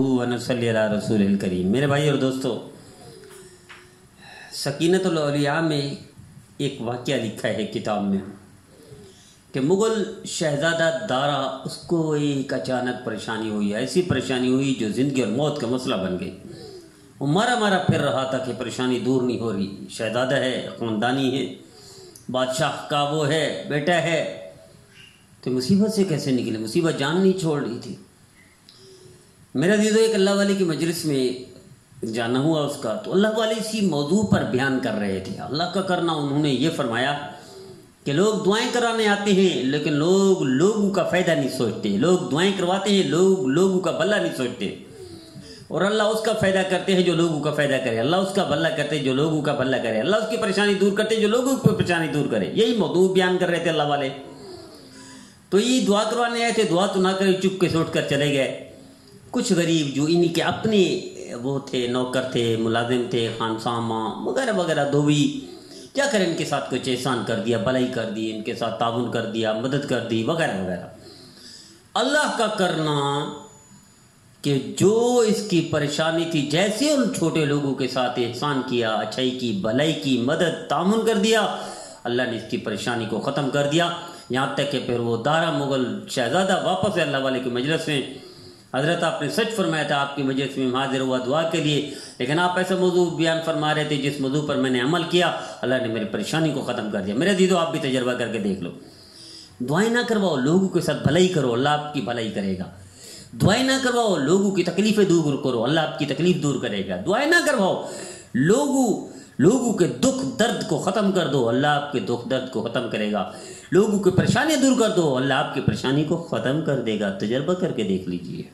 व नसल्ली अला रसूलिल करीम। मेरे भाई और दोस्तों, सकीनतुल औलिया में एक वाक़या लिखा है किताब में कि मुग़ल शहज़ादा दारा, उसको एक अचानक परेशानी हुई, ऐसी परेशानी हुई जो ज़िंदगी और मौत का मसला बन गई। वो मारा मारा फिर रहा था कि परेशानी दूर नहीं हो रही। शहज़ादा है, ख़ानदानी है, बादशाह का वो है, बेटा है, तो मुसीबत से कैसे निकले? मुसीबत जान नहीं छोड़ रही थी। मेरा दीदो एक अल्लाह वाले की मजलिस में जाना हुआ उसका, तो अल्लाह वाले इसी मौजू पर बयान कर रहे थे। अल्लाह का करना, उन्होंने ये फरमाया कि लोग दुआएं कराने आते हैं लेकिन लोग लोगों का फ़ायदा नहीं सोचते। लोग दुआएं करवाते हैं, लोग लोगों का भला नहीं सोचते। और अल्लाह उसका फ़ायदा करते हैं जो लोगों का फ़ायदा करे, अल्लाह उसका भला करते हैं जो लोगों का भला करे, अल्लाह उसकी परेशानी दूर करते हैं जो लोगों की परेशानी दूर करे। यही मौजू बयान कर रहे थे अल्लाह वाले। तो ये दुआ करवाने आए थे, दुआ तो ना करे, चुप के सोच कर चले गए। कुछ गरीब जो इन्हीं के अपने वो थे, नौकर थे, मुलाजिम थे, खानसामा वगैरह वगैरह, धोबी, क्या करें, इनके साथ कुछ एहसान कर दिया, भलाई कर दी, इनके साथ ताउन कर दिया, मदद कर दी वगैरह वगैरह। अल्लाह का करना कि जो इसकी परेशानी थी, जैसे उन छोटे लोगों के साथ एहसान किया, अच्छाई की, भलाई की, मदद ताउन कर दिया, अल्लाह ने इसकी परेशानी को ख़त्म कर दिया। यहाँ तक कि फिर वो दारा मुग़ल शहज़ादा वापस अल्लाह वाले की मजलिस में, हज़रत आपने सच फरमाया था, आपकी मजलिस में हाजिर हुआ दुआ के लिए, लेकिन आप ऐसा मौजू बयान फरमा रहे थे जिस मौजू पर मैंने अमल किया, अल्लाह ने मेरी परेशानी को ख़त्म कर दिया। मेरे दीदो, आप भी तजर्बा करके देख लो। दुआएं ना करवाओ, लोगों के साथ भलाई करो, अल्लाह आपकी भलाई करेगा। दुआएं ना करवाओ, लोगों की तकलीफ़ें दूर करो, अल्लाह आपकी तकलीफ़ दूर करेगा। दुआएं ना करवाओ, लोगों के दुख दर्द को ख़त्म कर दो, अल्लाह आपके दुख दर्द को ख़त्म करेगा। लोगों की परेशानी दूर कर दो, अल्लाह आपकी परेशानी को ख़त्म कर देगा। तजर्बा करके देख लीजिए।